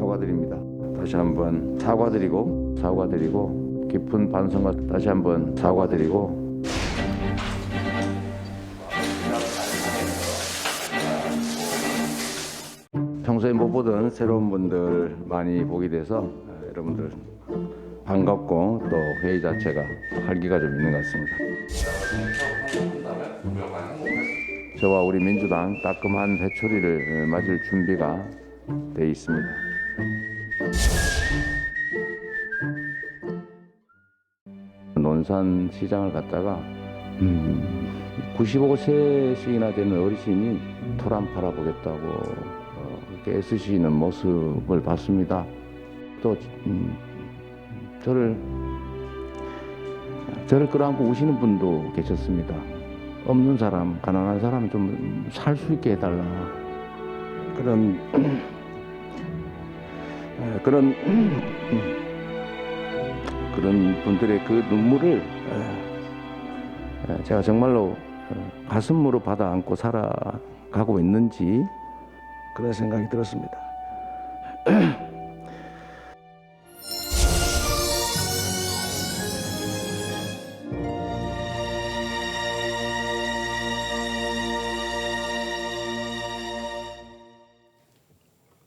사과드립니다. 다시 한번 사과드리고 깊은 반성과 다시 한번 사과드리고 평소에 못 보던 새로운 분들 많이 보게 돼서 여러분들 반갑고 또 회의 자체가 활기가 좀 있는 것 같습니다. 저와 우리 민주당 따끔한 회초리를 맞을 준비가 돼 있습니다. 논산시장을 갔다가 95세씩이나 되는 어르신이 토란 팔아보겠다고 이렇게 애쓰시는 모습을 봤습니다. 또 저를 끌어안고 우시는 분도 계셨습니다. 없는 사람, 가난한 사람 좀 살 수 있게 해달라. 그런 분들의 그 눈물을 제가 정말로 가슴으로 받아 안고 살아가고 있는지 그런 생각이 들었습니다.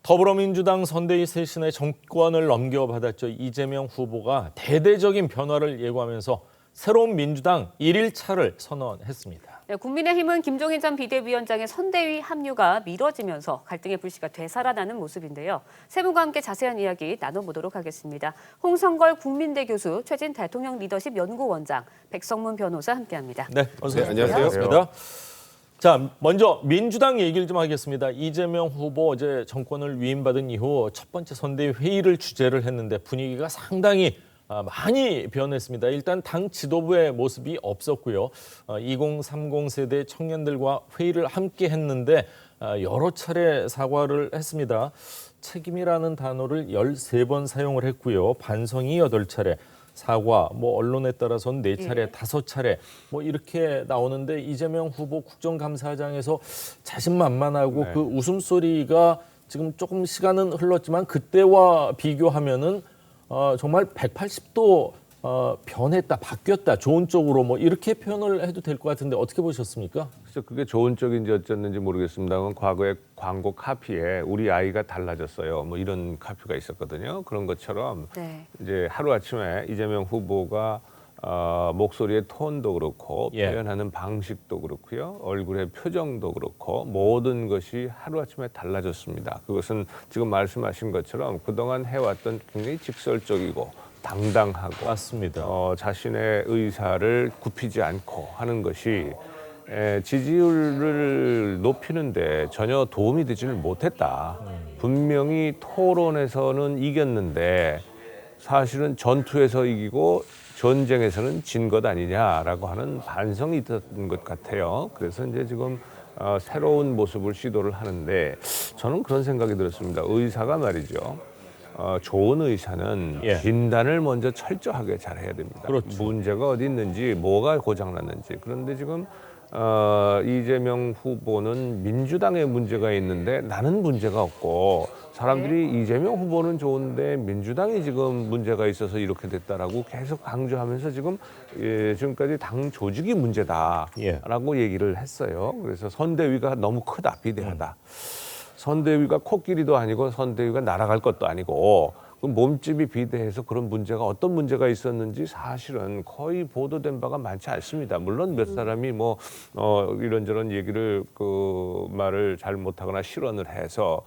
더불어민주당 선대위 쇄신의 정권을 넘겨받았죠. 이재명 후보가 대대적인 변화를 예고하면서 새로운 민주당 1일차를 선언했습니다. 네, 국민의힘은 김종인 전 비대위원장의 선대위 합류가 미뤄지면서 갈등의 불씨가 되살아나는 모습인데요. 세 분과 함께 자세한 이야기 나눠보도록 하겠습니다. 홍성걸 국민대 교수, 최진 대통령 리더십 연구원장, 백성문 변호사 함께합니다. 네, 어서 오세요. 안녕하세요. 자, 먼저 민주당 얘기를 좀 하겠습니다. 이재명 후보 어제 정권을 위임받은 이후 첫 번째 선대위 회의를 주재를 했는데 분위기가 상당히 많이 변했습니다. 일단 당 지도부의 모습이 없었고요. 2030 세대 청년들과 회의를 함께 했는데 여러 차례 사과를 했습니다. 책임이라는 단어를 13번 사용을 했고요. 반성이 8차례. 사과, 언론에 따라서는 4차례, 5차례 이렇게 나오는데 이재명 후보 국정감사장에서 자신만만하고 그 웃음소리가 지금 조금 시간은 흘렀지만 그때와 비교하면은 정말 180도 변했다, 바뀌었다, 좋은 쪽으로 이렇게 표현을 해도 될 것 같은데 어떻게 보셨습니까? 그래서 그게 좋은 쪽인지 어쨌는지 모르겠습니다만 과거에 광고 카피에 우리 아이가 달라졌어요. 이런 카피가 있었거든요. 그런 것처럼 이제 하루아침에 이재명 후보가 목소리의 톤도 그렇고 표현하는 방식도 그렇고요. 얼굴의 표정도 그렇고 모든 것이 하루아침에 달라졌습니다. 그것은 지금 말씀하신 것처럼 그동안 해왔던 굉장히 직설적이고 당당하고 맞습니다. 자신의 의사를 굽히지 않고 하는 것이 지지율을 높이는데 전혀 도움이 되지는 못했다. 분명히 토론에서는 이겼는데 사실은 전투에서 이기고 전쟁에서는 진 것 아니냐라고 하는 반성이 있었던 것 같아요. 그래서 이제 지금 새로운 모습을 시도를 하는데 저는 그런 생각이 들었습니다. 의사가 말이죠. 좋은 의사는 진단을 먼저 철저하게 잘 해야 됩니다. 그렇죠. 문제가 어디 있는지, 뭐가 고장났는지. 그런데 지금 이재명 후보는 민주당에 문제가 있는데 나는 문제가 없고 사람들이 이재명 후보는 좋은데 민주당이 지금 문제가 있어서 이렇게 됐다라고 계속 강조하면서 지금 지금까지 당 조직이 문제다라고 얘기를 했어요. 그래서 선대위가 너무 크다, 비대하다. 선대위가 코끼리도 아니고 선대위가 날아갈 것도 아니고 몸집이 비대해서 그런 문제가 어떤 문제가 있었는지 사실은 거의 보도된 바가 많지 않습니다. 물론 몇 사람이 이런저런 얘기를 말을 잘 못하거나 실언을 해서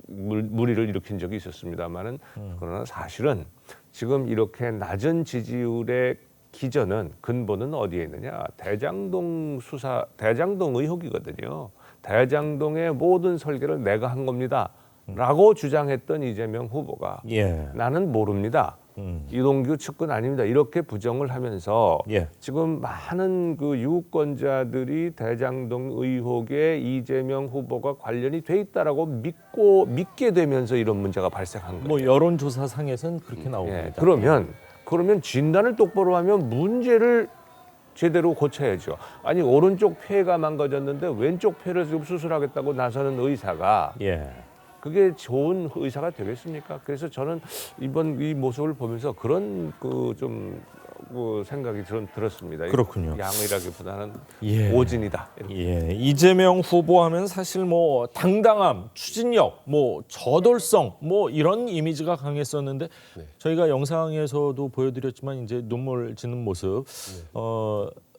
물의를 일으킨 적이 있었습니다만은 그러나 사실은 지금 이렇게 낮은 지지율의 기전은 근본은 어디에 있느냐? 대장동 의혹이거든요. 대장동의 모든 설계를 내가 한 겁니다. 라고 주장했던 이재명 후보가 나는 모릅니다. 이동규 측근 아닙니다. 이렇게 부정을 하면서 지금 많은 유권자들이 대장동 의혹에 이재명 후보가 관련이 돼 있다라고 믿게 되면서 이런 문제가 발생한 거예요. 여론조사상에서는 그렇게 나옵니다. 그러면 진단을 똑바로 하면 문제를 제대로 고쳐야죠. 아니 오른쪽 폐가 망가졌는데 왼쪽 폐를 지금 수술하겠다고 나서는 의사가 그게 좋은 의사가 되겠습니까? 그래서 저는 이번 이 모습을 보면서 그런 생각이 들었습니다. 그렇군요. 양이라기보다는 예. 오진이다. 이렇게. 예, 이재명 후보하면 사실 뭐 당당함, 추진력, 뭐 저돌성, 뭐 이런 이미지가 강했었는데 저희가 영상에서도 보여드렸지만 이제 눈물 짓는 모습,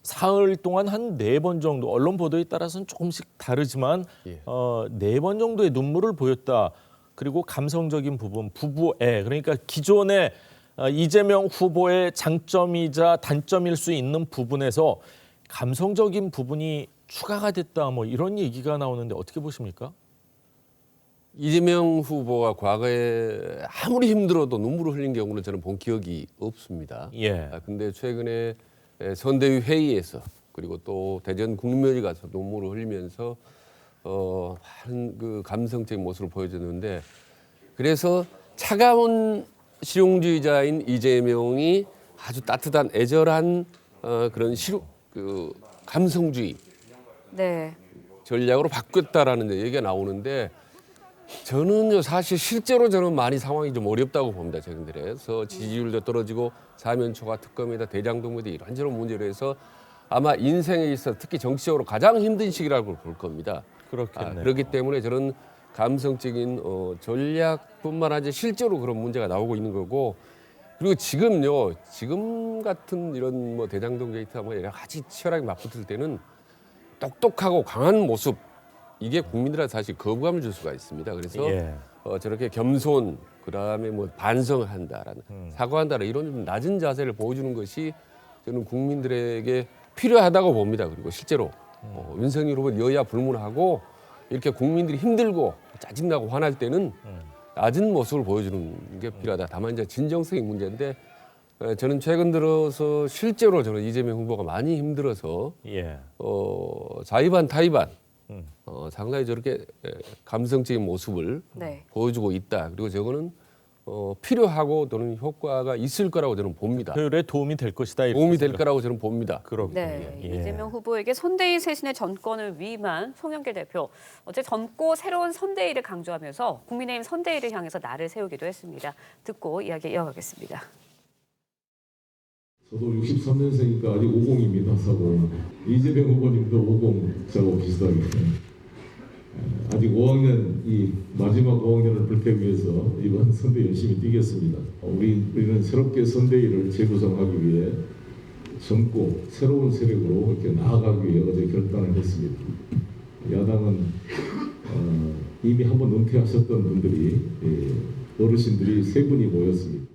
사흘 동안 한 4번 정도 언론 보도에 따라서는 조금씩 다르지만 4번 정도의 눈물을 보였다. 그리고 감성적인 부분, 부부애, 그러니까 기존의 이재명 후보의 장점이자 단점일 수 있는 부분에서 감성적인 부분이 추가가 됐다, 뭐 이런 얘기가 나오는데 어떻게 보십니까? 이재명 후보가 과거에 아무리 힘들어도 눈물을 흘린 경우는 저는 본 기억이 없습니다. 예. 근데 최근에 선대위 회의에서 그리고 또 대전 국민묘지 가서 눈물을 흘리면서 한 그 감성적인 모습을 보여줬는데, 그래서 차가운 실용주의자인 이재명이 아주 따뜻한 애절한 그런 감성주의 네. 전략으로 바뀌었다라는 얘기가 나오는데, 저는요 사실 실제로 저는 많이 상황이 좀 어렵다고 봅니다. 최근들에서 지지율도 떨어지고 사면초가 특검이다, 대장동이다 이런저런 문제로 해서 아마 인생에 있어 특히 정치적으로 가장 힘든 시기라고 볼 겁니다. 그렇겠네요. 그렇기 때문에 저는 감성적인 전략뿐만 아니라 실제로 그런 문제가 나오고 있는 거고, 그리고 지금요 지금 같은 이런 뭐 대장동 게이트와 뭐 여러 가지 치열하게 맞붙을 때는 똑똑하고 강한 모습, 이게 국민들한테 사실 거부감을 줄 수가 있습니다. 그래서 저렇게 겸손, 그다음에 뭐 반성을 한다라는 사과한다라는 이런 좀 낮은 자세를 보여주는 것이 저는 국민들에게 필요하다고 봅니다. 그리고 실제로 윤석열 후보 여야 불문하고 이렇게 국민들이 힘들고 짜증나고 화날 때는 낮은 모습을 보여주는 게 필요하다. 다만 이제 진정성이 문제인데, 저는 최근 들어서 실제로 저는 이재명 후보가 많이 힘들어서 자의반 타의반 상당히 저렇게 감성적인 모습을 네. 보여주고 있다. 그리고 저거는 필요하고 또는 효과가 있을 거라고 저는 봅니다. 표율에 도움이 될 것이다. 이렇게 도움이 될 거라고 저는 봅니다. 그렇군요. 네, 예. 이재명 후보에게 선대위 쇄신의 전권을 위임한 송영길 대표, 어제 젊고 새로운 선대위를 강조하면서 국민의힘 선대위를 향해서 날을 세우기도 했습니다. 듣고 이야기 이어가겠습니다. 저도 63년생이니까 아직 50입니다. 사고 이재명 후보님도 50 저하고 비슷하게 아직 5학년 이 마지막 5학년을 불태우기 위해서 이번 선대 열심히 뛰겠습니다. 우리는 새롭게 선대위를 재구성하기 위해 젊고 새로운 세력으로 이렇게 나아가기 위해 어제 결단을 했습니다. 야당은 이미 한번 은퇴하셨던 분들이 어르신들이 3분이 모였습니다.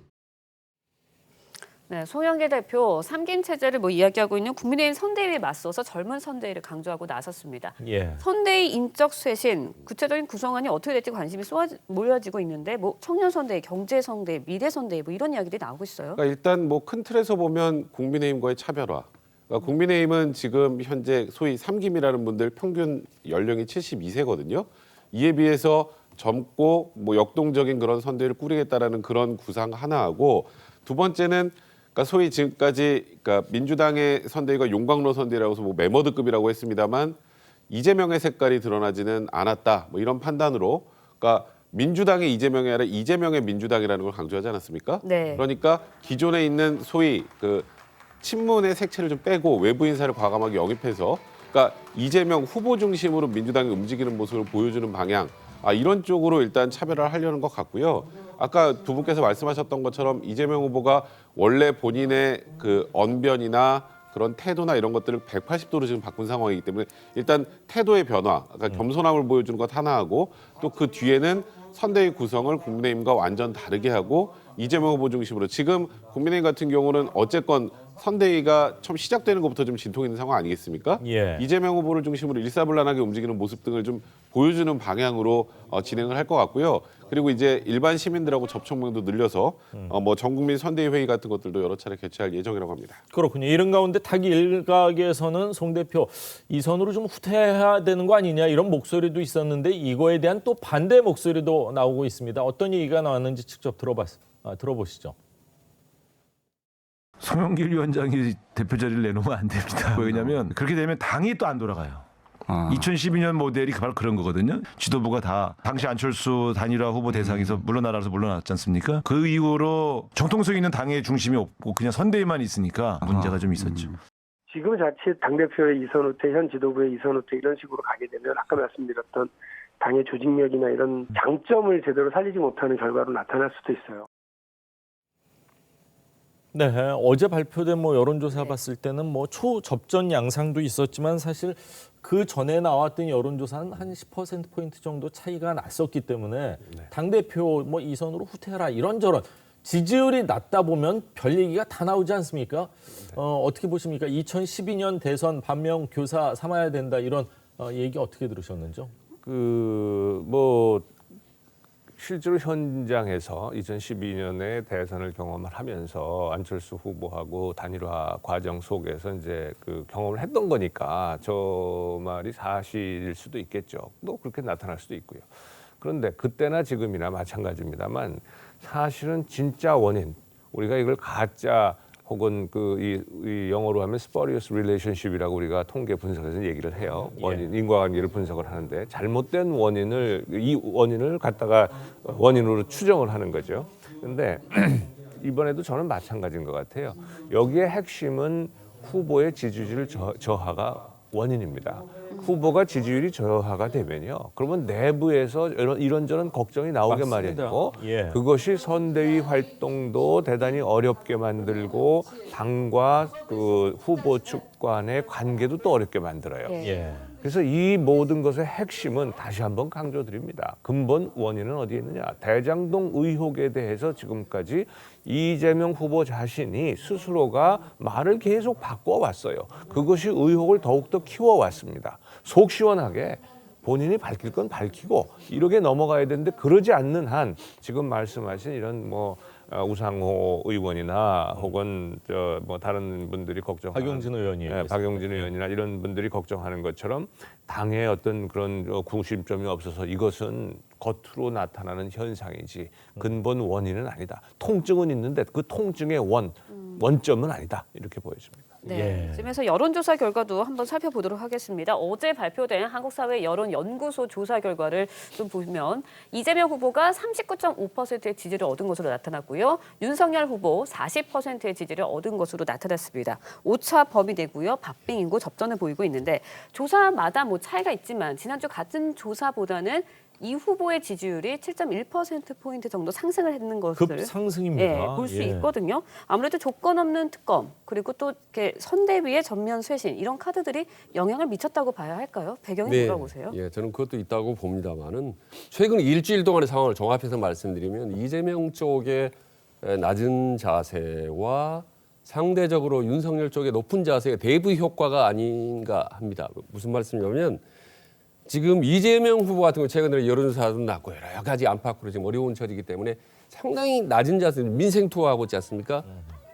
네, 송영길 대표 3긴 체제를 이야기하고 있는 국민의힘 선대위에 맞서서 젊은 선대위를 강조하고 나섰습니다. 선대위 인적 쇄신, 구체적인 구성안이 어떻게 될지 관심이 몰려지고 있는데 청년 선대위, 경제 선대위, 미래 선대위 이런 이야기들이 나오고 있어요. 그러니까 일단 큰 틀에서 보면 국민의힘과의 차별화. 그러니까 국민의힘은 지금 현재 소위 3김이라는 분들 평균 연령이 72세거든요. 이에 비해서 젊고 역동적인 그런 선대위를 꾸리겠다라는 그런 구상 하나하고, 두 번째는 그러니까 소위 지금까지 민주당의 선대위가 용광로 선대위라고 해서 메머드급이라고 했습니다만 이재명의 색깔이 드러나지는 않았다. 이런 판단으로, 그러니까 민주당의 이재명이 아니라 이재명의 민주당이라는 걸 강조하지 않았습니까? 네. 그러니까 기존에 있는 소위 친문의 색채를 좀 빼고 외부 인사를 과감하게 영입해서, 그러니까 이재명 후보 중심으로 민주당이 움직이는 모습을 보여주는 방향, 이런 쪽으로 일단 차별화를 하려는 것 같고요. 아까 두 분께서 말씀하셨던 것처럼 이재명 후보가 원래 본인의 언변이나 그런 태도나 이런 것들을 180도로 지금 바꾼 상황이기 때문에 일단 태도의 변화, 그러니까 겸손함을 보여주는 것 하나하고, 또 그 뒤에는 선대위 구성을 국민의힘과 완전 다르게 하고 이재명 후보 중심으로, 지금 국민의힘 같은 경우는 어쨌건 선대위가 처음 시작되는 것부터 좀 진통이 있는 상황 아니겠습니까? 이재명 후보를 중심으로 일사불란하게 움직이는 모습 등을 좀 보여주는 방향으로 진행을 할 것 같고요. 그리고 이제 일반 시민들하고 접촉망도 늘려서 전국민 선대위 회의 같은 것들도 여러 차례 개최할 예정이라고 합니다. 그렇군요. 이런 가운데 닭 일각에서는 송 대표 이 선으로 좀 후퇴해야 되는 거 아니냐 이런 목소리도 있었는데, 이거에 대한 또 반대 목소리도 나오고 있습니다. 어떤 얘기가 나왔는지 직접 들어보시죠. 송영길 위원장이 대표 자리를 내놓으면 안 됩니다. 왜냐하면 그렇게 되면 당이 또 안 돌아가요. 2012년 모델이 바로 그런 거거든요. 지도부가 다 당시 안철수 단일화 후보 대상에서 물러나라서 물러났지 않습니까? 그 이후로 정통성 있는 당의 중심이 없고 그냥 선대위만 있으니까 문제가 좀 있었죠. 지금 자칫 당대표의 이선후퇴, 현 지도부의 이선후퇴 이런 식으로 가게 되면 아까 말씀드렸던 당의 조직력이나 이런 장점을 제대로 살리지 못하는 결과로 나타날 수도 있어요. 네, 어제 발표된 여론조사 봤을 때는 초접전 양상도 있었지만 사실 그 전에 나왔던 여론조사는 한 10%포인트 정도 차이가 났었기 때문에 당대표 이선으로 후퇴하라 이런저런 지지율이 낮다 보면 별 얘기가 다 나오지 않습니까? 어떻게 보십니까? 2012년 대선 반면 교사 삼아야 된다 이런 얘기 어떻게 들으셨는지요? 실제로 현장에서 2012년에 대선을 경험을 하면서 안철수 후보하고 단일화 과정 속에서 이제 그 경험을 했던 거니까 저 말이 사실일 수도 있겠죠. 또 그렇게 나타날 수도 있고요. 그런데 그때나 지금이나 마찬가지입니다만 사실은 진짜 원인, 우리가 이걸 가짜 혹은 이 영어로 하면 spurious relationship이라고 우리가 통계 분석에서 얘기를 해요. 원인, 인과관계를 분석을 하는데 잘못된 이 원인을 갖다가 원인으로 추정을 하는 거죠. 그런데 이번에도 저는 마찬가지인 것 같아요. 여기에 핵심은 후보의 지지율 저하가 원인입니다. 후보가 지지율이 저하가 되면요. 그러면 내부에서 이런저런 걱정이 나오게 마련이고 그것이 선대위 활동도 대단히 어렵게 만들고 당과 그 후보 측 간의 관계도 또 어렵게 만들어요. 그래서 이 모든 것의 핵심은 다시 한번 강조드립니다. 근본 원인은 어디에 있느냐. 대장동 의혹에 대해서 지금까지 이재명 후보 자신이 스스로가 말을 계속 바꿔왔어요. 그것이 의혹을 더욱더 키워왔습니다. 속 시원하게 본인이 밝힐 건 밝히고 이렇게 넘어가야 되는데 그러지 않는 한 지금 말씀하신 이런 우상호 의원이나 혹은 다른 분들이 걱정하는 박용진 의원이 박용진 의원이나 이런 분들이 걱정하는 것처럼 당의 어떤 그런 구심점이 없어서 이것은 겉으로 나타나는 현상이지 근본 원인은 아니다. 통증은 있는데 그 통증의 원점은 아니다. 이렇게 보여집니다. 네, 지금에서 여론조사 결과도 한번 살펴보도록 하겠습니다. 어제 발표된 한국사회 여론연구소 조사 결과를 좀 보면 이재명 후보가 39.5%의 지지를 얻은 것으로 나타났고요. 윤석열 후보 40%의 지지를 얻은 것으로 나타났습니다. 오차 범위 내고요. 박빙이고 접전을 보이고 있는데 조사마다 차이가 있지만 지난주 같은 조사보다는 이 후보의 지지율이 7.1%포인트 정도 상승을 했는 것을 급상승입니다. 볼 수 있거든요. 아무래도 조건 없는 특검 그리고 또 이렇게 선대위의 전면 쇄신 이런 카드들이 영향을 미쳤다고 봐야 할까요? 배경이 뭐라고 보세요? 저는 그것도 있다고 봅니다만은 최근 일주일 동안의 상황을 종합해서 말씀드리면 이재명 쪽의 낮은 자세와 상대적으로 윤석열 쪽의 높은 자세의 대부 효과가 아닌가 합니다. 무슨 말씀이냐면 지금 이재명 후보 같은 경우 최근에 여론조사도 낮고 여러 가지 안팎으로 지금 어려운 처지이기 때문에 상당히 낮은 자세 민생 투어하고 있지 않습니까?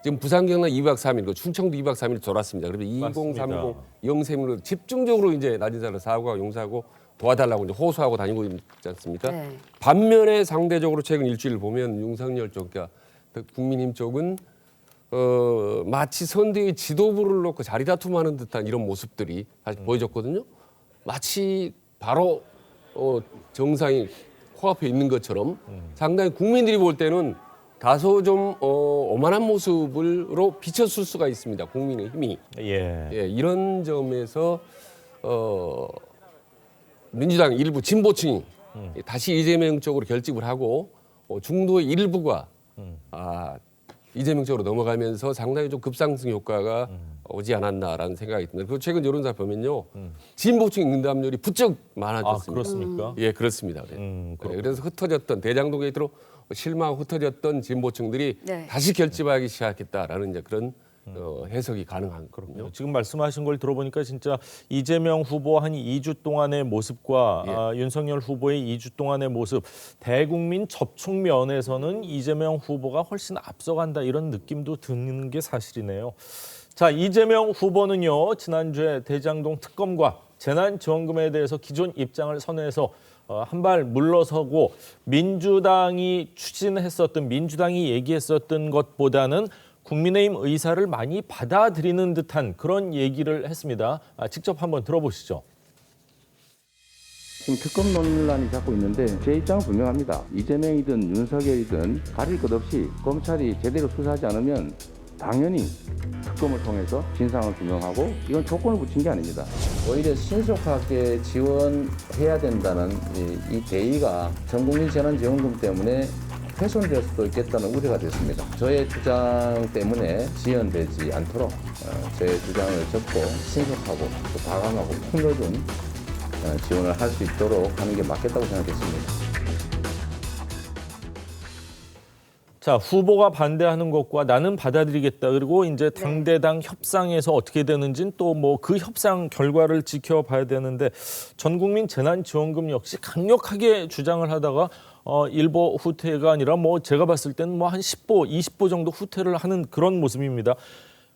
지금 부산 경남 2박 3일, 충청도 2박 3일 돌았습니다. 그래서 2030 영세민으로 집중적으로 이제 낮은 자세 사고하고 용서하고 도와달라고 이제 호소하고 다니고 있지 않습니까? 반면에 상대적으로 최근 일주일 보면 윤석열 쪽, 그러니까 국민의힘 쪽은 마치 선대위 지도부를 놓고 자리 다툼하는 듯한 이런 모습들이 사실 보여졌거든요. 마치 바로 정상이 코앞에 있는 것처럼 상당히 국민들이 볼 때는 다소 좀 오만한 모습으로 비쳤을 수가 있습니다. 국민의힘이. 이런 점에서 민주당 일부 진보층이 다시 이재명 쪽으로 결집을 하고 중도의 일부가 이재명 쪽으로 넘어가면서 상당히 좀 급상승 효과가 오지 않았나라는 생각이 듭니다. 그리고 최근 여론조사 보면요. 진보층 응답률이 부쩍 많아졌습니다. 그렇습니까? 예, 그렇습니다. 그래서 흩어졌던 대장동 게이트로 실망 흩어졌던 진보층들이 다시 결집하기 시작했다라는 이제 그런 해석이 가능한 거거든요. 지금 말씀하신 걸 들어보니까 진짜 이재명 후보 한 2주 동안의 모습과 윤석열 후보의 2주 동안의 모습, 대국민 접촉 면에서는 이재명 후보가 훨씬 앞서간다 이런 느낌도 드는 게 사실이네요. 자, 이재명 후보는요, 지난주에 대장동 특검과 재난지원금에 대해서 기존 입장을 선회해서 한 발 물러서고 민주당이 추진했었던, 민주당이 얘기했었던 것보다는 국민의힘 의사를 많이 받아들이는 듯한 그런 얘기를 했습니다. 직접 한번 들어보시죠. 지금 특검 논란이 자꾸 있는데 제 입장은 분명합니다. 이재명이든 윤석열이든 가릴 것 없이 검찰이 제대로 수사하지 않으면 당연히 특검을 통해서 진상을 규명하고 이건 조건을 붙인 게 아닙니다. 오히려 신속하게 지원해야 된다는 이 대의가 전국민 재난지원금 때문에 훼손될 수도 있겠다는 우려가 됐습니다. 저의 주장 때문에 지연되지 않도록 저의 주장을 접고 신속하고 또 과감하고 폭넓은 지원을 할 수 있도록 하는 게 맞겠다고 생각했습니다. 자, 후보가 반대하는 것과 나는 받아들이겠다. 그리고 이제 당대당 협상에서 어떻게 되는지는 또 뭐 그 협상 결과를 지켜봐야 되는데 전국민 재난지원금 역시 강력하게 주장을 하다가 일보 후퇴가 아니라 뭐 제가 봤을 때는 뭐 한 10보, 20보 정도 후퇴를 하는 그런 모습입니다.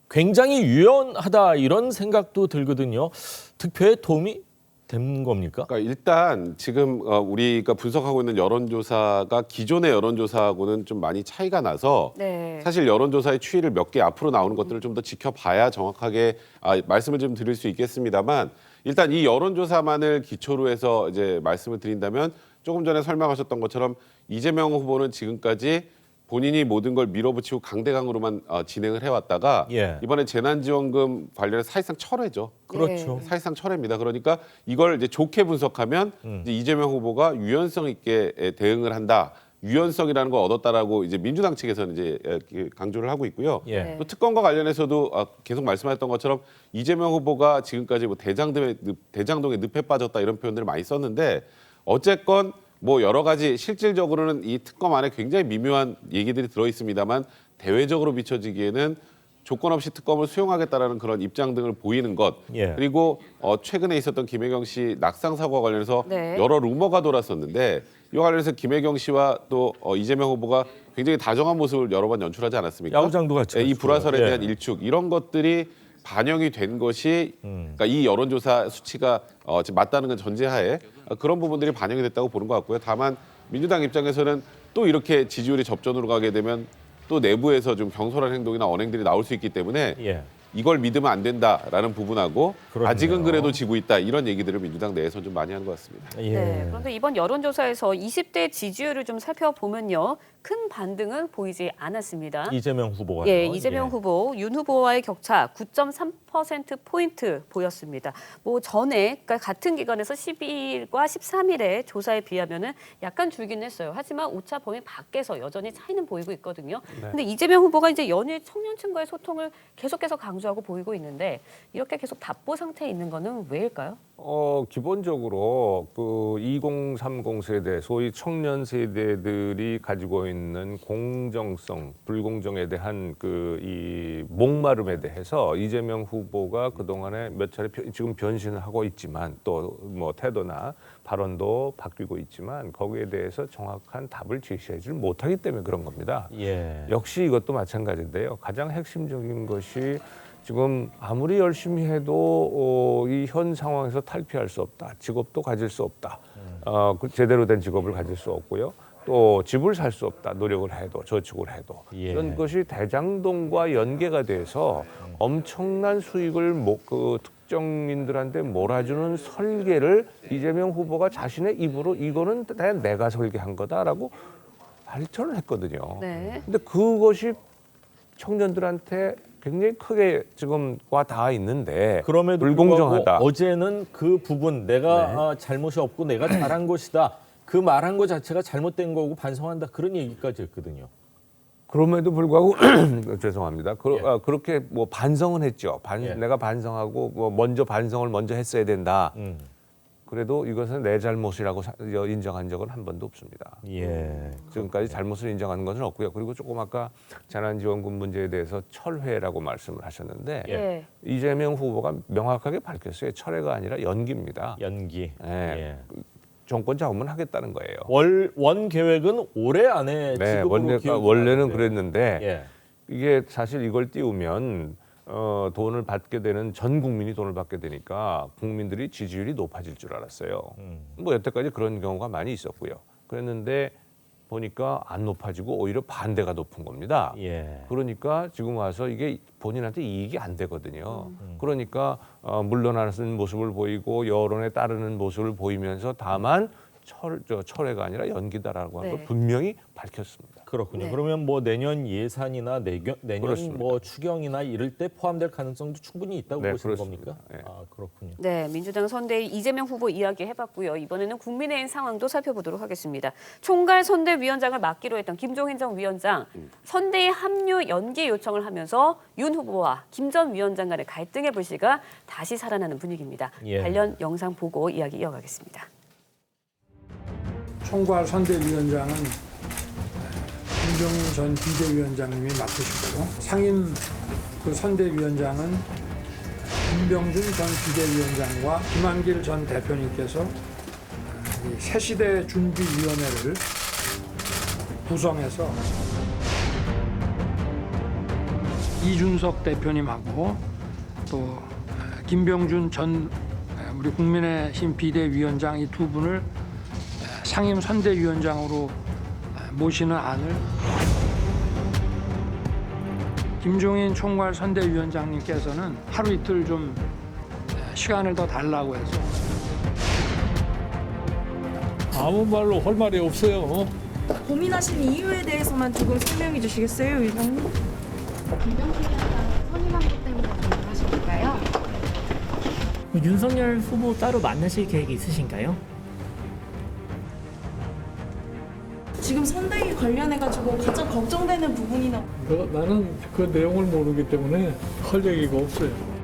굉장히 유연하다 이런 생각도 들거든요. 득표에 도움이 된 겁니까? 그러니까 일단 지금 우리가 분석하고 있는 여론조사가 기존의 여론조사하고는 좀 많이 차이가 나서 네. 사실 여론조사의 추이를 몇 개 앞으로 나오는 것들을 좀 더 지켜봐야 정확하게 말씀을 좀 드릴 수 있겠습니다만 일단 이 여론조사만을 기초로 해서 이제 말씀을 드린다면 조금 전에 설명하셨던 것처럼 이재명 후보는 지금까지 본인이 모든 걸 밀어붙이고 강대강으로만 진행을 해왔다가 예. 이번에 재난지원금 관련해서 사실상 철회죠. 그렇죠. 사실상 철회입니다. 그러니까 이걸 이제 좋게 분석하면 이제 이재명 후보가 유연성 있게 대응을 한다. 유연성이라는 걸 얻었다라고 이제 민주당 측에서는 이제 강조를 하고 있고요. 예. 또 특검과 관련해서도 계속 말씀하셨던 것처럼 이재명 후보가 지금까지 뭐 대장동에 늪에 빠졌다 이런 표현들을 많이 썼는데 어쨌건 뭐 여러 가지 실질적으로는 이 특검 안에 굉장히 미묘한 얘기들이 들어 있습니다만 대외적으로 비춰지기에는 조건 없이 특검을 수용하겠다라는 그런 입장 등을 보이는 것 예. 그리고 최근에 있었던 김혜경 씨 낙상 사고와 관련해서 네. 여러 루머가 돌았었는데 이 관련해서 김혜경 씨와 또 이재명 후보가 굉장히 다정한 모습을 여러 번 연출하지 않았습니까? 야구장도 같이 이 불화설에 예. 대한 일축 이런 것들이 반영이 된 것이 그러니까 이 여론조사 수치가 지금 맞다는 건 전제하에 그런 부분들이 반영이 됐다고 보는 것 같고요. 다만 민주당 입장에서는 또 이렇게 지지율이 접전으로 가게 되면 또 내부에서 좀 경솔한 행동이나 언행들이 나올 수 있기 때문에 예. 이걸 믿으면 안 된다라는 부분하고 그렇네요. 아직은 그래도 지고 있다 이런 얘기들을 민주당 내에서 좀 많이 하는 것 같습니다. 예. 네, 그런데 이번 여론조사에서 20대 지지율을 좀 살펴보면요. 큰 반등은 보이지 않았습니다. 이재명 후보가 예, 이재명 후보, 윤 후보와의 격차 9.3%포인트 보였습니다. 뭐 전에, 그러니까 같은 기간에서 12일과 13일의 조사에 비하면은 약간 줄긴 했어요. 하지만 오차 범위 밖에서 여전히 차이는 보이고 있거든요. 근데 이재명 후보가 이제 연일 청년층과의 소통을 계속해서 강조하고 보이고 있는데 이렇게 계속 답보 상태에 있는 거는 왜일까요? 기본적으로 그 2030 세대, 소위 청년 세대들이 가지고 있는 공정성, 불공정에 대한 이 목마름에 대해서 이재명 후보가 그동안에 몇 차례 지금 변신을 하고 있지만 또 뭐 태도나 발언도 바뀌고 있지만 거기에 대해서 정확한 답을 제시하지 못하기 때문에 그런 겁니다. 예. 역시 이것도 마찬가지인데요. 가장 핵심적인 것이 지금 아무리 열심히 해도 이 현 상황에서 탈피할 수 없다. 직업도 가질 수 없다. 제대로 된 직업을 가질 수 없고요. 또 집을 살 수 없다. 노력을 해도 저축을 해도. 예. 이런 것이 대장동과 연계가 돼서 엄청난 수익을 특정인들한테 몰아주는 설계를 이재명 후보가 자신의 입으로 이거는 내가 설계한 거다라고 발전을 했거든요. 네. 근데 그것이 청년들한테 굉장히 크게 지금 와 닿아 있는데 그럼에도 불공정하다. 불구하고 어제는 그 부분 내가 잘못이 없고 내가 잘한 것이다. 그 말한 것 자체가 잘못된 거고 반성한다. 그런 얘기까지 했거든요. 그럼에도 불구하고 죄송합니다. 그렇게 뭐 반성은 했죠. 예. 내가 반성하고 뭐 먼저 반성을 먼저 했어야 된다. 그래도 이것은 내 잘못이라고 인정한 적은 한 번도 없습니다. 예. 지금까지 잘못을 인정하는 것은 없고요. 그리고 조금 아까 재난지원금 문제에 대해서 철회라고 말씀을 하셨는데 예. 이재명 후보가 명확하게 밝혔어요. 철회가 아니라 연기입니다. 연기. 예. 예. 정권 잡으면 하겠다는 거예요. 원 계획은 올해 안에 네, 지급으로 기획이 원래는 나왔는데. 그랬는데 예. 이게 사실 이걸 띄우면 돈을 받게 되는 전 국민이 돈을 받게 되니까 국민들이 지지율이 높아질 줄 알았어요. 뭐 여태까지 그런 경우가 많이 있었고요. 그랬는데 보니까 안 높아지고 오히려 반대가 높은 겁니다. 예. 그러니까 지금 와서 이게 본인한테 이익이 안 되거든요. 그러니까 물러나는 모습을 보이고 여론에 따르는 모습을 보이면서 다만 철회가 아니라 연기다라고 하는 네. 걸 분명히 밝혔습니다. 그렇군요. 네. 그러면 뭐 내년 예산이나 내년 그렇습니다. 뭐 추경이나 이럴 때 포함될 가능성도 충분히 있다고 네, 보시는 그렇습니다. 겁니까? 네. 아, 그렇군요. 네, 민주당 선대위 이재명 후보 이야기 해봤고요. 이번에는 국민의힘 상황도 살펴보도록 하겠습니다. 총괄 선대위원장을 맡기로 했던 김종인 전 위원장 선대위 합류 연기 요청을 하면서 윤 후보와 김 전 위원장 간의 갈등의 불씨가 다시 살아나는 분위기입니다. 예. 관련 영상 보고 이야기 이어가겠습니다. 총괄 선대위원장은 김종인 전 비대위원장님이 맡으시고 상임 그 선대위원장은 김병준 전 비대위원장과 김한길 전 대표님께서 이 새시대 준비위원회를 구성해서 이준석 대표님하고 또 김병준 전 우리 국민의힘 비대위원장 이 두 분을 상임 선대위원장으로 모시는 안을 김종인 총괄 선대위원장님께서는 하루 이틀 좀 시간을 더 달라고 해서 아무 말로 할 말이 없어요. 고민하신 이유에 대해서만 조금 설명해 주시겠어요, 의장님? 김병준 위원장 선임한 것 때문에 고민하신 걸까요? 윤석열 후보 따로 만나실 계획이 있으신가요? 지금 선대위 관련해가지고 가장 걱정되는 부분이나 나는 그 내용을 모르기 때문에 할 얘기가 없어요.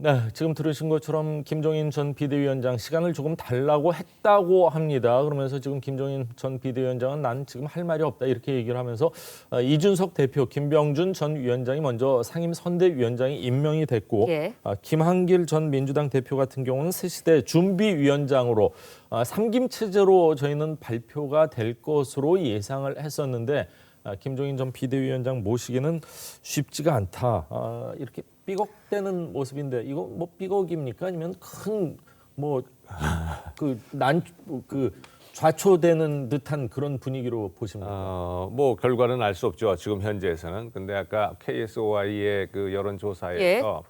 네, 지금 들으신 것처럼 김종인 전 비대위원장 시간을 조금 달라고 했다고 합니다. 그러면서 지금 김종인 전 비대위원장은 난 지금 할 말이 없다 이렇게 얘기를 하면서 이준석 대표, 김병준 전 위원장이 먼저 상임 선대위원장이 임명이 됐고 예. 김한길 전 민주당 대표 같은 경우는 새시대 준비위원장으로 3김 체제로 저희는 발표가 될 것으로 예상을 했었는데 김종인 전 비대위원장 모시기는 쉽지가 않다. 이렇게 삐걱대는 모습인데 이거 뭐 삐걱입니까? 아니면 큰 뭐 그 좌초되는 듯한 그런 분위기로 보십니까? 뭐 결과는 알 수 없죠. 지금 현재에서는. 근데 아까 KSOI의 그 여론조사에서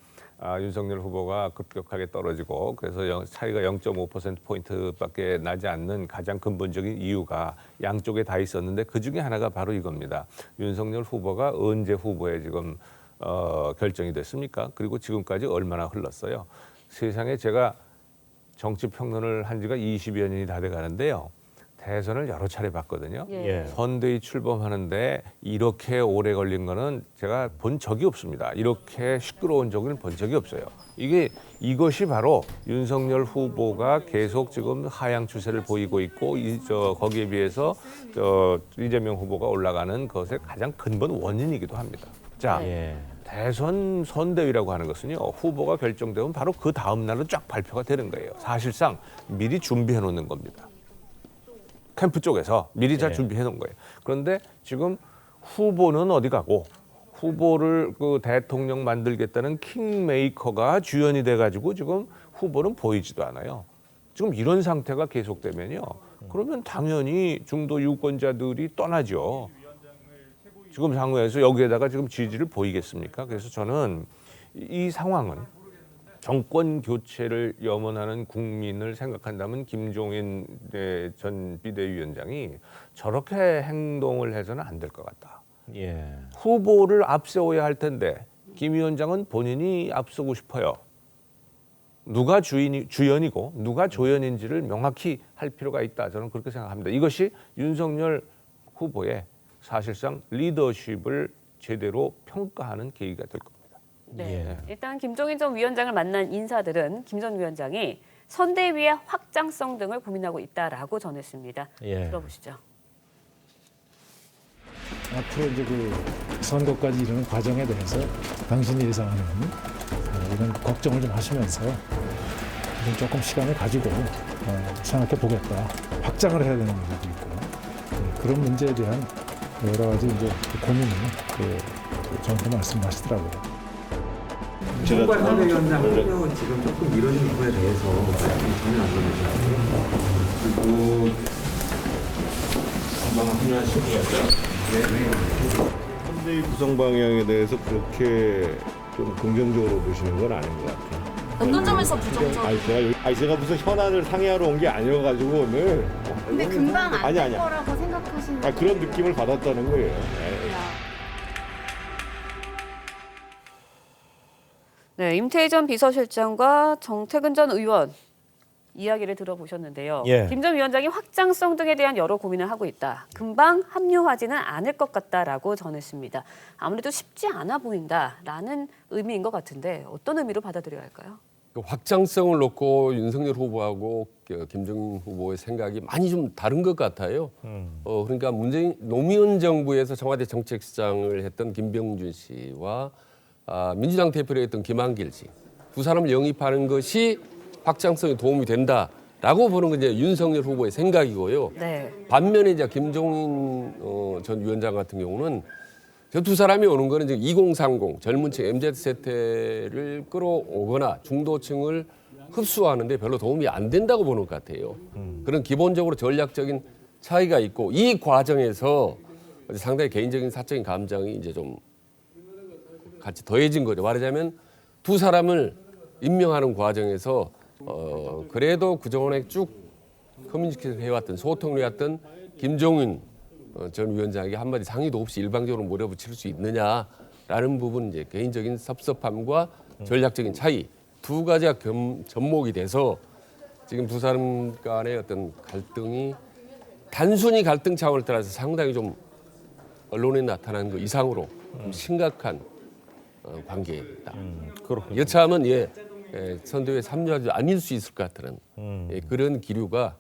윤석열 후보가 급격하게 떨어지고 그래서 차이가 0.5%포인트밖에 나지 않는 가장 근본적인 이유가 양쪽에 다 있었는데 그중에 하나가 바로 이겁니다. 윤석열 후보가 언제 후보에 지금 결정이 됐습니까? 그리고 지금까지 얼마나 흘렀어요? 세상에 제가 정치 평론을 한 지가 20여 년이 다 돼가는데요. 대선을 여러 차례 봤거든요. 예. 선대위 출범하는데 이렇게 오래 걸린 거는 제가 본 적이 없습니다. 이렇게 시끄러운 적은 본 적이 없어요. 이것이 바로 윤석열 후보가 계속 지금 하향 추세를 보이고 있고 거기에 비해서 이재명 후보가 올라가는 것의 가장 근본 원인이기도 합니다. 자, 대선 선대위라고 하는 것은요. 후보가 결정되면 바로 그 다음 날로 쫙 발표가 되는 거예요. 사실상 미리 준비해 놓는 겁니다. 캠프 쪽에서 미리 다 준비해 놓은 거예요. 그런데 지금 후보는 어디 가고 후보를 그 대통령 만들겠다는 킹메이커가 주연이 돼가지고 지금 후보는 보이지도 않아요. 지금 이런 상태가 계속되면요. 그러면 당연히 중도 유권자들이 떠나죠. 지금 상황에서 여기에다가 지금 지지를 보이겠습니까? 그래서 저는 이 상황은 정권 교체를 염원하는 국민을 생각한다면 김종인 전 비대위원장이 저렇게 행동을 해서는 안 될 것 같다. 예. 후보를 앞세워야 할 텐데 김 위원장은 본인이 앞서고 싶어요. 누가 주연이고 누가 조연인지를 명확히 할 필요가 있다. 저는 그렇게 생각합니다. 이것이 윤석열 후보의 사실상 리더십을 제대로 평가하는 계기가 될 겁니다. 네. 일단 김종인 전 위원장을 만난 인사들은 김 전 위원장이 선대위의 확장성 등을 고민하고 있다라고 전했습니다. 들어보시죠. 앞으로 이제 그 선거까지 이르는 과정에 대해서 당신이 예상하는 이런 걱정을 좀 하시면서 조금 시간을 가지고 생각해 보겠다. 확장을 해야 되는 문제도 있고 그런 문제에 대한 여러 가지 이제 고민을 저한테 말씀하시더라고요. 총괄 선대위원장 후보는 지금 조금 미뤄진 부분에 대해서 전혀 안 그러셨어요. 그리고 한번 합류하실 것 같아요. 선대위 구성 방향에 대해서 그렇게 좀 긍정적으로 보시는 건 아닌 것 같아요. 어떤 점에서 부정적? 제가 무슨 현안을 상의하러 온 게 아니어가지고 오늘. 근데 금방 안 될 아니. 거라고 생각하시는 그런 느낌을 받았다는 거예요. 네, 임태희 전 비서실장과 정태근 전 의원 이야기를 들어보셨는데요. 예. 김 전 위원장이 확장성 등에 대한 여러 고민을 하고 있다. 금방 합류하지는 않을 것 같다라고 전했습니다. 아무래도 쉽지 않아 보인다라는 의미인 것 같은데 어떤 의미로 받아들여야 할까요? 확장성을 놓고 윤석열 후보하고 김정인 후보의 생각이 많이 좀 다른 것 같아요. 그러니까 노무현 정부에서 청와대 정책실장을 했던 김병준 씨와 민주당 대표를 했던 김한길 씨, 두 사람을 영입하는 것이 확장성에 도움이 된다라고 보는 건 이제 윤석열 후보의 생각이고요. 네. 반면에 이제 김종인 전 위원장 같은 경우는 저 두 사람이 오는 거는 이제 2030 젊은 층 MZ 세대를 끌어오거나 중도층을 흡수하는데 별로 도움이 안 된다고 보는 것 같아요. 그런 기본적으로 전략적인 차이가 있고 이 과정에서 상당히 개인적인 사적인 감정이 이제 좀 같이 더해진 거죠. 말하자면 두 사람을 임명하는 과정에서 그래도 그동안에 쭉 커뮤니케이션 해왔던 소통을 해왔던 김종인 전 위원장에게 한마디 상의도 없이 일방적으로 몰아붙일 수 있느냐라는 부분 이제 개인적인 섭섭함과 전략적인 차이 두 가지가 접목이 돼서 지금 두 사람 간의 어떤 갈등이 단순히 갈등 차원을 따라서 상당히 좀 언론에 나타나는 것 이상으로 좀 심각한 관계입니다. 여차하면 선대위에 참여하지 않을 수 있을 것 같은 그런 기류가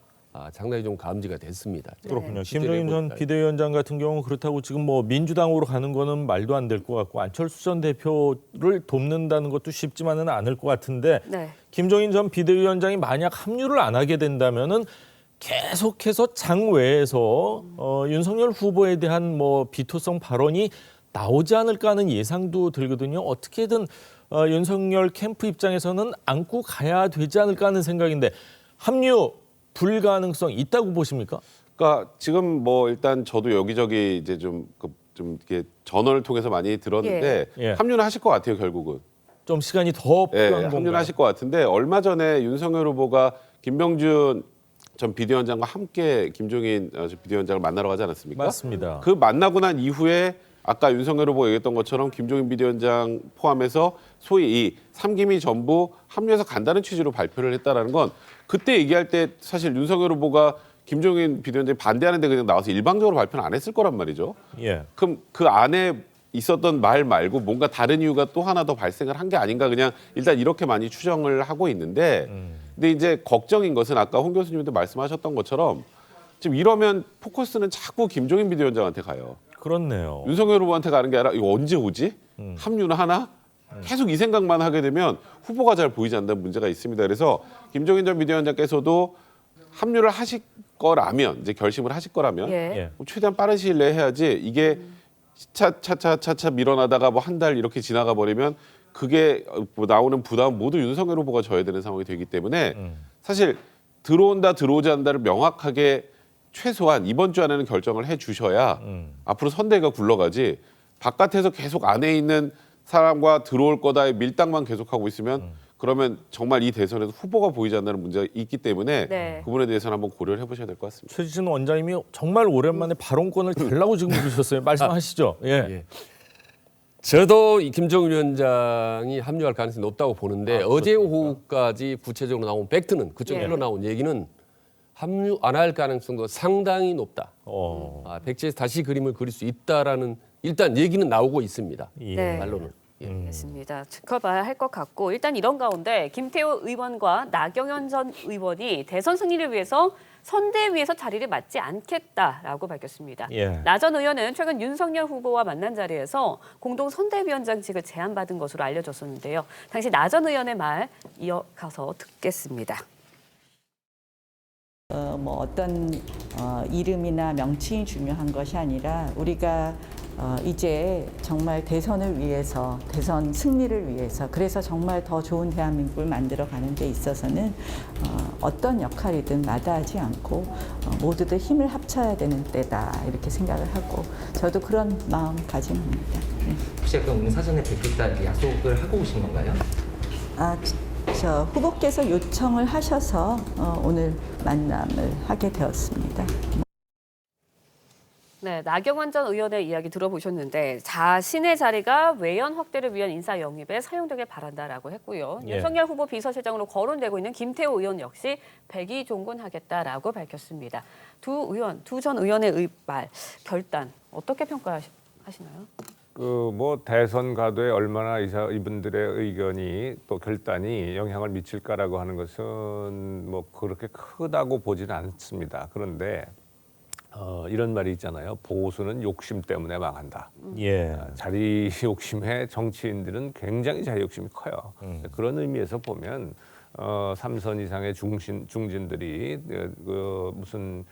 상당히 좀 감지가 됐습니다. 그렇군요. 김종인 전 비대위원장 같은 경우는 그렇다고 지금 뭐 민주당으로 가는 거는 말도 안 될 것 같고 안철수 전 대표를 돕는다는 것도 쉽지만은 않을 것 같은데 네. 김종인 전 비대위원장이 만약 합류를 안 하게 된다면은 계속해서 장외에서 윤석열 후보에 대한 뭐 비토성 발언이 나오지 않을까 하는 예상도 들거든요. 어떻게든 윤석열 캠프 입장에서는 안고 가야 되지 않을까 하는 생각인데 합류 불가능성 있다고 보십니까? 그러니까 지금 뭐 일단 저도 여기저기 이제 좀 이렇게 전원을 통해서 많이 들었는데 합류는 하실 것 같아요, 결국은. 좀 시간이 더 필요한 건가요? 합류는 하실 것 같은데 얼마 전에 윤석열 후보가 김병준 전 비대위원장과 함께 김종인 비대위원장을 만나러 가지 않았습니까? 맞습니다. 그 만나고 난 이후에 아까 윤석열 후보 얘기했던 것처럼 김종인 비대위원장 포함해서 소위 이 3김이 전부 합류해서 간다는 취지로 발표를 했다라는 건 그때 얘기할 때 사실 윤석열 후보가 김종인 비대위원장이 반대하는데 그냥 나와서 일방적으로 발표는 안 했을 거란 말이죠. 예. 그럼 그 안에 있었던 말 말고 뭔가 다른 이유가 또 하나 더 발생을 한 게 아닌가 그냥 일단 이렇게 많이 추정을 하고 있는데 근데 이제 걱정인 것은 아까 홍 교수님도 말씀하셨던 것처럼 지금 이러면 포커스는 자꾸 김종인 비대위원장한테 가요. 그렇네요. 윤석열 후보한테 가는 게 아니라 이거 언제 오지? 합류는 하나? 계속 이 생각만 하게 되면 후보가 잘 보이지 않는 문제가 있습니다. 그래서 김종인 전 비대위원장께서도 합류를 하실 거라면 이제 결심을 하실 거라면 최대한 빠른 시일 내에 해야지 이게 차차 밀어나다가 뭐 한 달 이렇게 지나가 버리면 그게 뭐 나오는 부담 모두 윤석열 후보가 져야 되는 상황이 되기 때문에 사실 들어온다 들어오지 않는다를 명확하게 최소한 이번 주 안에는 결정을 해 주셔야 앞으로 선대위가 굴러가지 바깥에서 계속 안에 있는 사람과 들어올 거다의 밀당만 계속하고 있으면 그러면 정말 이 대선에서 후보가 보이지 않는 문제가 있기 때문에 그 부분에 대해서는 한번 고려를 해보셔야 될 것 같습니다. 최지진 원장님이 정말 오랜만에 발언권을 달라고 지금 그러셨어요. 말씀하시죠. 예. 저도 이 김종인 위원장이 합류할 가능성이 높다고 보는데 어제 오후까지 구체적으로 나온 팩트는 그쪽 흘러나온 얘기는 합류 안 할 가능성도 상당히 높다. 백지에서 다시 그림을 그릴 수 있다라는 일단 얘기는 나오고 있습니다. 말로는. 알겠습니다. 지켜봐야 할 것 같고 일단 이런 가운데 김태호 의원과 나경원 전 의원이 대선 승리를 위해서 선대위에서 자리를 맡지 않겠다라고 밝혔습니다. 나 전 의원은 최근 윤석열 후보와 만난 자리에서 공동 선대위원장직을 제안받은 것으로 알려졌었는데요. 당시 나 전 의원의 말 이어가서 듣겠습니다. 뭐 어떤 이름이나 명칭이 중요한 것이 아니라 우리가 이제 정말 대선을 위해서, 대선 승리를 위해서, 그래서 정말 더 좋은 대한민국을 만들어가는 데 있어서는 어떤 역할이든 마다하지 않고 모두들 힘을 합쳐야 되는 때다 이렇게 생각을 하고 저도 그런 마음가짐입니다. 네. 혹시 약간 오늘 사전에 뵙겠다 약속을 하고 오신 건가요? 저 후보께서 요청을 하셔서 오늘 만남을 하게 되었습니다. 네, 나경원 전 의원의 이야기 들어보셨는데 자신의 자리가 외연 확대를 위한 인사 영입에 사용되길 바란다라고 했고요. 예. 윤석열 후보 비서실장으로 거론되고 있는 김태호 의원 역시 백의종군하겠다라고 밝혔습니다. 두 전 의원의 말, 결단 어떻게 평가하시나요? 뭐 대선 가도에 얼마나 이분들의 의견이 또 결단이 영향을 미칠까라고 하는 것은 뭐 그렇게 크다고 보지는 않습니다. 그런데 이런 말이 있잖아요. 보수는 욕심 때문에 망한다. 예. 자리 욕심에 정치인들은 굉장히 자리 욕심이 커요. 그런 의미에서 보면 3선 이상의 중진들이 무슨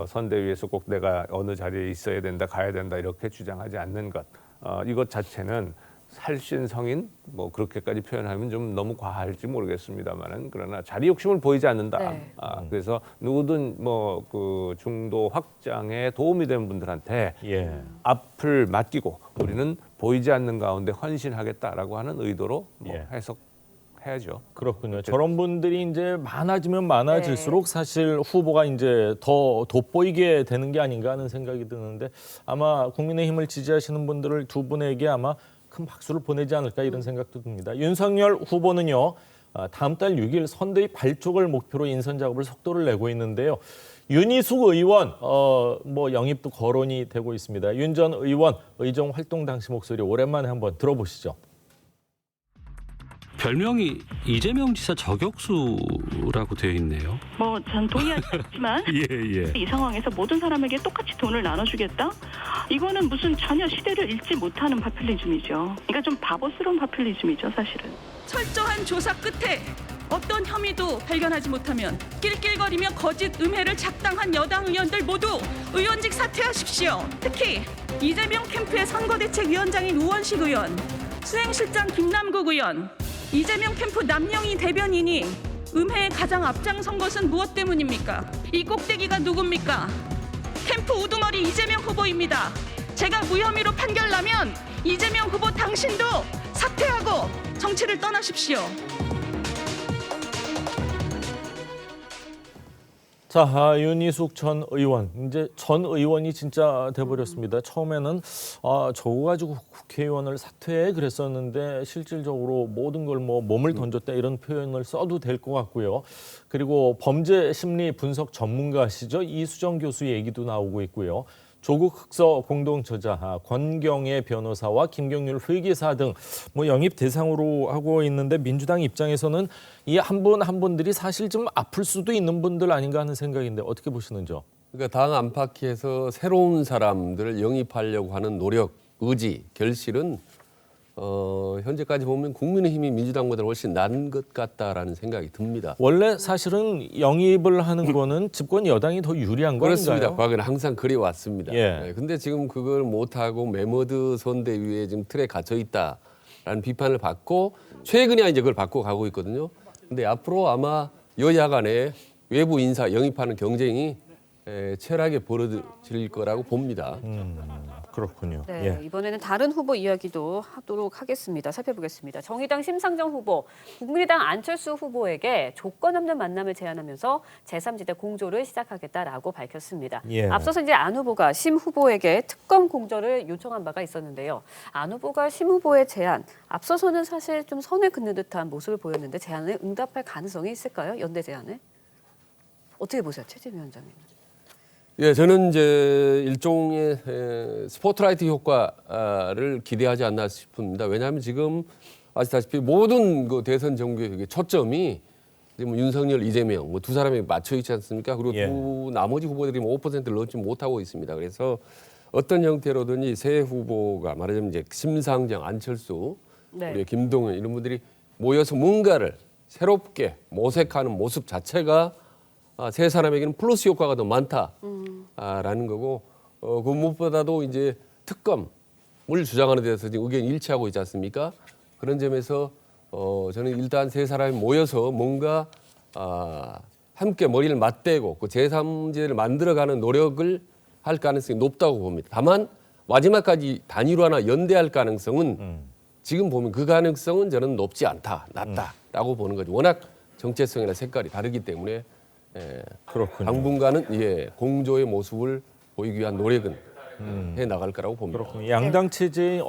선대위에서 꼭 내가 어느 자리에 있어야 된다, 가야 된다 이렇게 주장하지 않는 것. 이것 자체는 살신성인 뭐 그렇게까지 표현하면 좀 너무 과할지 모르겠습니다만은 그러나 자리 욕심을 보이지 않는다. 네. 그래서 누구든 뭐 그 중도 확장에 도움이 되는 분들한테 앞을 맡기고 우리는 보이지 않는 가운데 헌신하겠다라고 하는 의도로 뭐 해석해야죠. 그렇군요. 저런 분들이 이제 많아지면 많아질수록 사실 후보가 이제 더 돋보이게 되는 게 아닌가 하는 생각이 드는데 아마 국민의힘을 지지하시는 분들을 두 분에게 아마 큰 박수를 보내지 않을까 이런 생각도 듭니다. 윤석열 후보는요. 다음 달 6일 선대위 발족을 목표로 인선 작업을 속도를 내고 있는데요. 윤희숙 의원 뭐 영입도 거론이 되고 있습니다. 윤 전 의원 의정 활동 당시 목소리 오랜만에 한번 들어보시죠. 별명이 이재명 지사 저격수라고 되어 있네요. 뭐 전 동의하지 않지만 예. 이 상황에서 모든 사람에게 똑같이 돈을 나눠주겠다? 이거는 무슨 전혀 시대를 읽지 못하는 파퓰리즘이죠. 그러니까 좀 바보스러운 파퓰리즘이죠, 사실은. 철저한 조사 끝에 어떤 혐의도 발견하지 못하면 낄낄거리며 거짓 음해를 작당한 여당 의원들 모두 의원직 사퇴하십시오. 특히 이재명 캠프의 선거대책위원장인 우원식 의원, 수행실장 김남국 의원, 이재명 캠프 남영희 대변인이 음해에 가장 앞장선 것은 무엇 때문입니까? 이 꼭대기가 누굽니까? 캠프 우두머리 이재명 후보입니다. 제가 무혐의로 판결 나면 이재명 후보 당신도 사퇴하고 정치를 떠나십시오. 자, 윤희숙 전 의원, 이제 전 의원이 진짜 돼버렸습니다. 처음에는 저거 가지고 국회의원을 사퇴해 그랬었는데 실질적으로 모든 걸 뭐 몸을 던졌다 이런 표현을 써도 될 것 같고요. 그리고 범죄 심리 분석 전문가시죠. 이수정 교수 얘기도 나오고 있고요. 조국 흑서 공동 저자 권경애 변호사와 김경률 회계사 등 뭐 영입 대상으로 하고 있는데 민주당 입장에서는 이 한 분 한 분들이 사실 좀 아플 수도 있는 분들 아닌가 하는 생각인데 어떻게 보시는지요? 그러니까 당 안팎에서 새로운 사람들을 영입하려고 하는 노력, 의지, 결실은 현재까지 보면 국민의힘이 민주당보다 훨씬 나은 것 같다라는 생각이 듭니다. 원래 사실은 영입을 하는 거는 집권 여당이 더 유리한 거 그렇습니다. 아닌가요? 과거에는 항상 그래 왔습니다. 예. 근데 지금 그걸 못하고 메머드 선대위에 지금 틀에 gat혀 있다라는 비판을 받고 최근에 이제 그걸 바꿔 가고 있거든요. 근데 앞으로 아마 여야 간에 외부 인사 영입하는 경쟁이 치열하게 벌어질 거라고 봅니다. 그렇군요. 네, 이번에는 다른 후보 이야기도 하도록 하겠습니다. 살펴보겠습니다. 정의당 심상정 후보, 국민의당 안철수 후보에게 조건 없는 만남을 제안하면서 제3지대 공조를 시작하겠다라고 밝혔습니다. 앞서서 이제 안 후보가 심 후보에게 특검 공조를 요청한 바가 있었는데요. 안 후보가 심 후보의 제안, 앞서서는 사실 좀 선을 긋는 듯한 모습을 보였는데 제안에 응답할 가능성이 있을까요? 연대 제안에? 어떻게 보세요, 최재미 위원장님? 예, 저는 이제 일종의 스포트라이트 효과를 기대하지 않나 싶습니다. 왜냐하면 지금 아시다시피 모든 그 대선 정국의 초점이 뭐 윤석열, 이재명 뭐 두 사람이 맞춰 있지 않습니까? 그리고 두 나머지 후보들이 뭐 5%를 넣지 못하고 있습니다. 그래서 어떤 형태로든지 새 후보가 말하자면 이제 심상정, 안철수, 우리 김동연 이런 분들이 모여서 뭔가를 새롭게 모색하는 모습 자체가 세 사람에게는 플러스 효과가 더 많다라는 거고 그 무엇보다도 이제 특검을 주장하는 데 대해서 지금 의견이 일치하고 있지 않습니까? 그런 점에서 저는 일단 세 사람이 모여서 뭔가 함께 머리를 맞대고 그 제3지대를 만들어가는 노력을 할 가능성이 높다고 봅니다. 다만 마지막까지 단일화나 연대할 가능성은 지금 보면 그 가능성은 저는 높지 않다, 낮다라고 보는 거죠. 워낙 정체성이나 색깔이 다르기 때문에 그렇군요. 당분간은 공조의 모습을 보이기 위한 노력은 해 나갈 거라고 봅니다. 그렇군요. 양당 체제에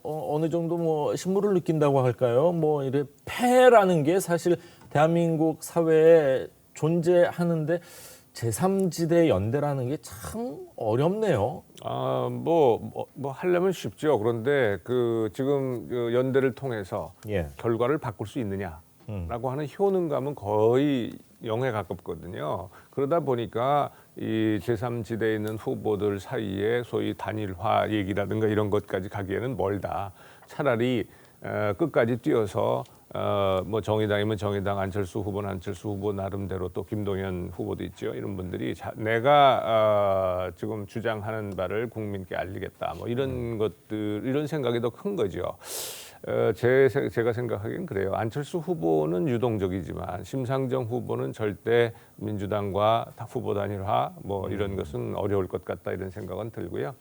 어느 정도 뭐 신물을 느낀다고 할까요? 뭐 이래 패라는 게 사실 대한민국 사회에 존재하는데 제3지대 연대라는 게 참 어렵네요. 뭐 하려면 쉽죠. 그런데 그 지금 연대를 통해서 결과를 바꿀 수 있느냐라고 하는 효능감은 거의 0에 가깝거든요. 그러다 보니까 이 제3지대에 있는 후보들 사이에 소위 단일화 얘기라든가 이런 것까지 가기에는 멀다. 차라리 끝까지 뛰어서 뭐 정의당이면 정의당, 안철수 후보는 안철수 후보 나름대로 또 김동연 후보도 있죠. 이런 분들이 내가 지금 주장하는 바를 국민께 알리겠다. 뭐 이런 것들, 이런 생각이 더 큰 거죠. 제가 생각하기엔 그래요. 안철수 후보는 유동적이지만 심상정 후보는 절대 민주당과 후보 단일화 뭐 이런 것은 어려울 것 같다 이런 생각은 들고요.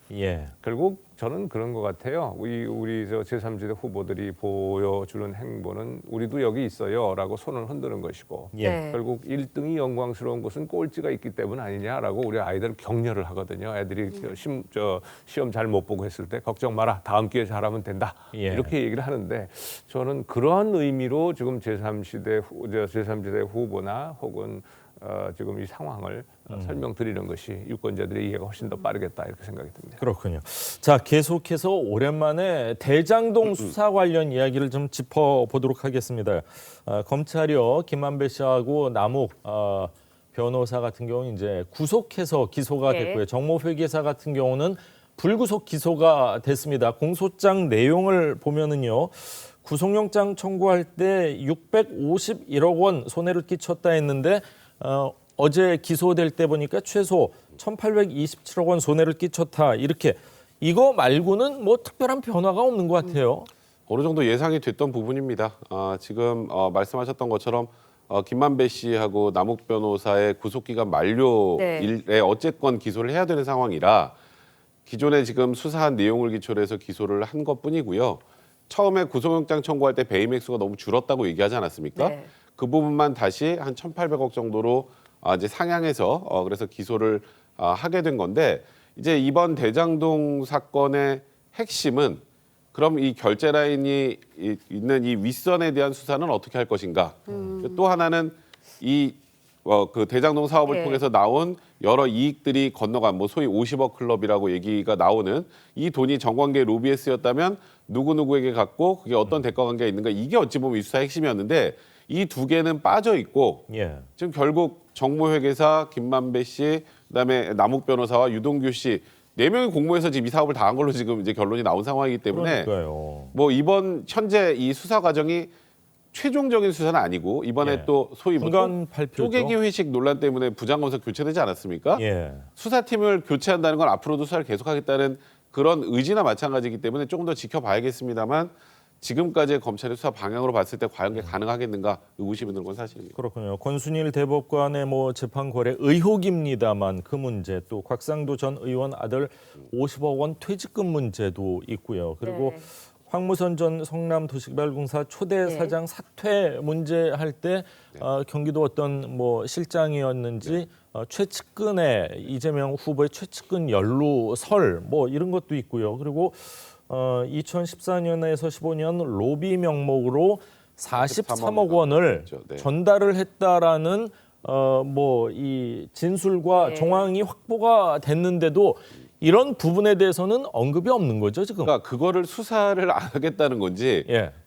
결국 저는 그런 것 같아요. 우리 저 제3지대 후보들이 보여주는 행보는 우리도 여기 있어요라고 손을 흔드는 것이고 결국 1등이 영광스러운 것은 꼴찌가 있기 때문 아니냐라고 우리 아이들 격려를 하거든요. 애들이 시험 잘 못 보고 했을 때 걱정 마라. 다음 기회에 잘하면 된다. 이렇게 얘기를 하는데 저는 그러한 의미로 지금 제3지대 후보나 혹은 지금 이 상황을 설명드리는 것이 유권자들의 이해가 훨씬 더 빠르겠다 이렇게 생각이 듭니다. 그렇군요. 자, 계속해서 오랜만에 대장동 수사 관련 이야기를 좀 짚어보도록 하겠습니다. 검찰이요, 김만배 씨하고 남욱 변호사 같은 경우는 이제 구속해서 기소가 됐고요. 정모 회계사 같은 경우는 불구속 기소가 됐습니다. 공소장 내용을 보면은요. 구속영장 청구할 때 651억 원 손해를 끼쳤다 했는데 어제 기소될 때 보니까 최소 1,827억 원 손해를 끼쳤다. 이렇게 이거 말고는 뭐 특별한 변화가 없는 것 같아요. 어느 정도 예상이 됐던 부분입니다. 지금 말씀하셨던 것처럼 김만배 씨하고 남욱 변호사의 구속기간 만료일에 어쨌건 기소를 해야 되는 상황이라 기존에 지금 수사한 내용을 기초로 해서 기소를 한 것뿐이고요. 처음에 구속영장 청구할 때 배임 액수가 너무 줄었다고 얘기하지 않았습니까? 그 부분만 다시 한 1,800억 정도로 이제 상향해서 그래서 기소를 하게 된 건데 이제 이번 대장동 사건의 핵심은 그럼 이 결제 라인이 있는 이 윗선에 대한 수사는 어떻게 할 것인가? 또 하나는 그 대장동 사업을 통해서 나온 여러 이익들이 건너간 뭐 소위 50억 클럽이라고 얘기가 나오는 이 돈이 정관계 로비에 쓰였다면 누구누구에게 갔고 그게 어떤 대가 관계가 있는가 이게 어찌 보면 이 수사의 핵심이었는데 이 두 개는 빠져 있고 지금 결국 정모회계사 김만배 씨 그다음에 남욱 변호사와 유동규 씨 4명이 공모해서 지금 이 사업을 다 한 걸로 지금 이제 결론이 나온 상황이기 때문에 뭐 이번 현재 이 수사 과정이 최종적인 수사는 아니고 이번에 또 소위 쪼개기 회식 논란 때문에 부장검사 교체되지 않았습니까? 수사팀을 교체한다는 건 앞으로도 수사를 계속하겠다는 그런 의지나 마찬가지이기 때문에 조금 더 지켜봐야겠습니다만 지금까지의 검찰의 수사 방향으로 봤을 때 과연 그게 가능하겠는가 의구심이 드는 건 사실입니다. 그렇군요. 권순일 대법관의 뭐 재판 거래 의혹입니다만 그 문제 또 곽상도 전 의원 아들 50억 원 퇴직금 문제도 있고요. 그리고 황무선 전 성남도시개발공사 초대 사장 사퇴 문제 할 때 경기도 어떤 뭐 실장이었는지 최측근의 이재명 후보의 최측근 연루설 뭐 이런 것도 있고요. 그리고 2014년에서 15년 로비 명목으로 43억 원을 전달을 했다라는 뭐 이 진술과 정황이 확보가 됐는데도 이런 부분에 대해서는 언급이 없는 거죠, 지금. 그러니까 그거를 수사를 안 하겠다는 건지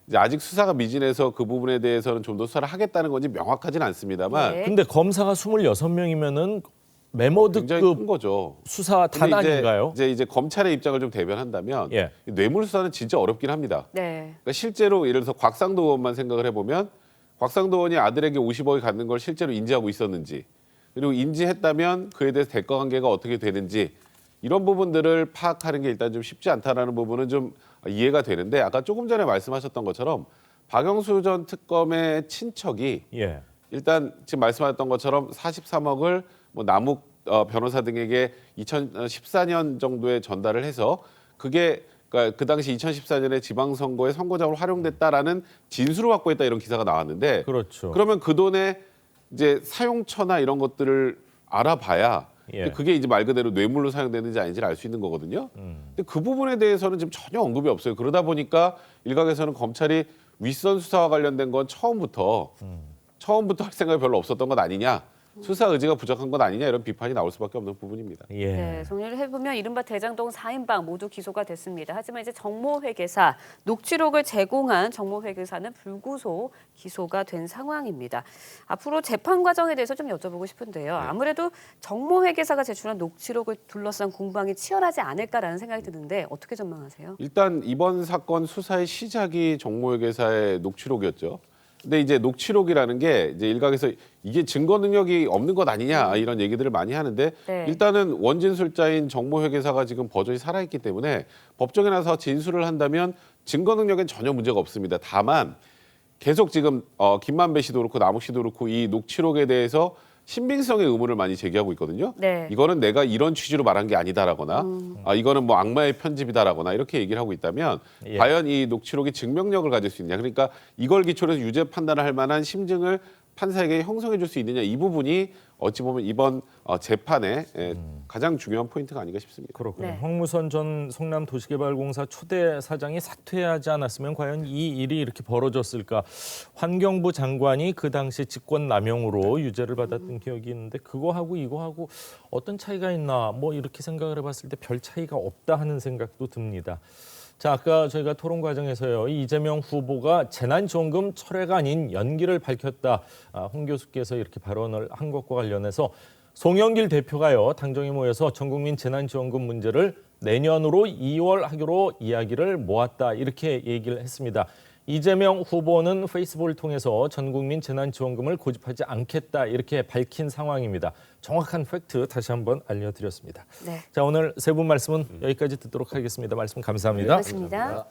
이제 아직 수사가 미진해서 그 부분에 대해서는 좀 더 수사를 하겠다는 건지 명확하지는 않습니다만. 근데 검사가 26명이면은 메모드급 거죠. 수사 단 아닌가요? 이제 검찰의 입장을 좀 대변한다면 뇌물 수사는 진짜 어렵긴 합니다. 그러니까 실제로 예를 들어서 곽상도 의원만 생각을 해보면 곽상도 의원이 아들에게 50억이 갖는 걸 실제로 인지하고 있었는지 그리고 인지했다면 그에 대해서 대가 관계가 어떻게 되는지 이런 부분들을 파악하는 게 일단 좀 쉽지 않다라는 부분은 좀 이해가 되는데 아까 조금 전에 말씀하셨던 것처럼 박영수 전 특검의 친척이 예. 일단 지금 말씀하셨던 것처럼 43억을 뭐 남욱 변호사 등에게 2014년 정도에 전달을 해서 그게 그러니까 그 당시 2014년에 지방선거에 선거장으로 활용됐다라는 진술을 확보했다 이런 기사가 나왔는데 그렇죠. 그러면 그 돈의 이제 사용처나 이런 것들을 알아봐야 예. 그게 이제 말 그대로 뇌물로 사용되는지 아닌지를 알 수 있는 거거든요. 근데 그 부분에 대해서는 지금 전혀 언급이 없어요. 그러다 보니까 일각에서는 검찰이 윗선 수사와 관련된 건 처음부터 할 생각이 별로 없었던 것 아니냐. 수사 의지가 부족한 것 아니냐 이런 비판이 나올 수밖에 없는 부분입니다. 예. 네, 정리를 해보면 이른바 대장동 4인방 모두 기소가 됐습니다. 하지만 이제 정모회계사, 녹취록을 제공한 정모회계사는 불구속 기소가 된 상황입니다. 앞으로 재판 과정에 대해서 좀 여쭤보고 싶은데요. 아무래도 정모회계사가 제출한 녹취록을 둘러싼 공방이 치열하지 않을까라는 생각이 드는데 어떻게 전망하세요? 일단 이번 사건 수사의 시작이 정모회계사의 녹취록이었죠. 근데 이제 녹취록이라는 게 이제 일각에서 이게 증거 능력이 없는 것 아니냐 이런 얘기들을 많이 하는데 네. 일단은 원진술자인 정모회계사가 지금 버젓이 살아있기 때문에 법정에 나서 진술을 한다면 증거 능력엔 전혀 문제가 없습니다. 다만 계속 지금 김만배 씨도 그렇고 남욱 씨도 그렇고 이 녹취록에 대해서 신빙성의 의문을 많이 제기하고 있거든요. 네. 이거는 내가 이런 취지로 말한 게 아니다라거나 이거는 뭐 악마의 편집이다라거나 이렇게 얘기를 하고 있다면 예. 과연 이 녹취록이 증명력을 가질 수 있느냐. 그러니까 이걸 기초로 해서 유죄 판단을 할 만한 심증을 판사에게 형성해 줄 수 있느냐. 이 부분이 어찌 보면 이번 재판의 가장 중요한 포인트가 아닌가 싶습니다. 그렇군요. 네. 황무선 전 성남도시개발공사 초대 사장이 사퇴하지 않았으면 과연 이 일이 이렇게 벌어졌을까? 환경부 장관이 그 당시 직권남용으로 유죄를 받았던 기억이 있는데 그거하고 이거하고 어떤 차이가 있나 뭐 이렇게 생각을 해봤을 때 별 차이가 없다 하는 생각도 듭니다. 자, 아까 저희가 토론 과정에서요. 이재명 후보가 재난지원금 철회가 아닌 연기를 밝혔다. 홍 교수께서 이렇게 발언을 한 것과 관련해서 송영길 대표가요. 당정에 모여서 전국민 재난지원금 문제를 내년으로 2월 하기로 이야기를 모았다. 이렇게 얘기를 했습니다. 이재명 후보는 페이스북을 통해서 전국민 재난지원금을 고집하지 않겠다. 이렇게 밝힌 상황입니다. 정확한 팩트 다시 한번 알려드렸습니다. 네. 자, 오늘 세 분 말씀은 여기까지 듣도록 하겠습니다. 말씀 감사합니다. 고맙습니다.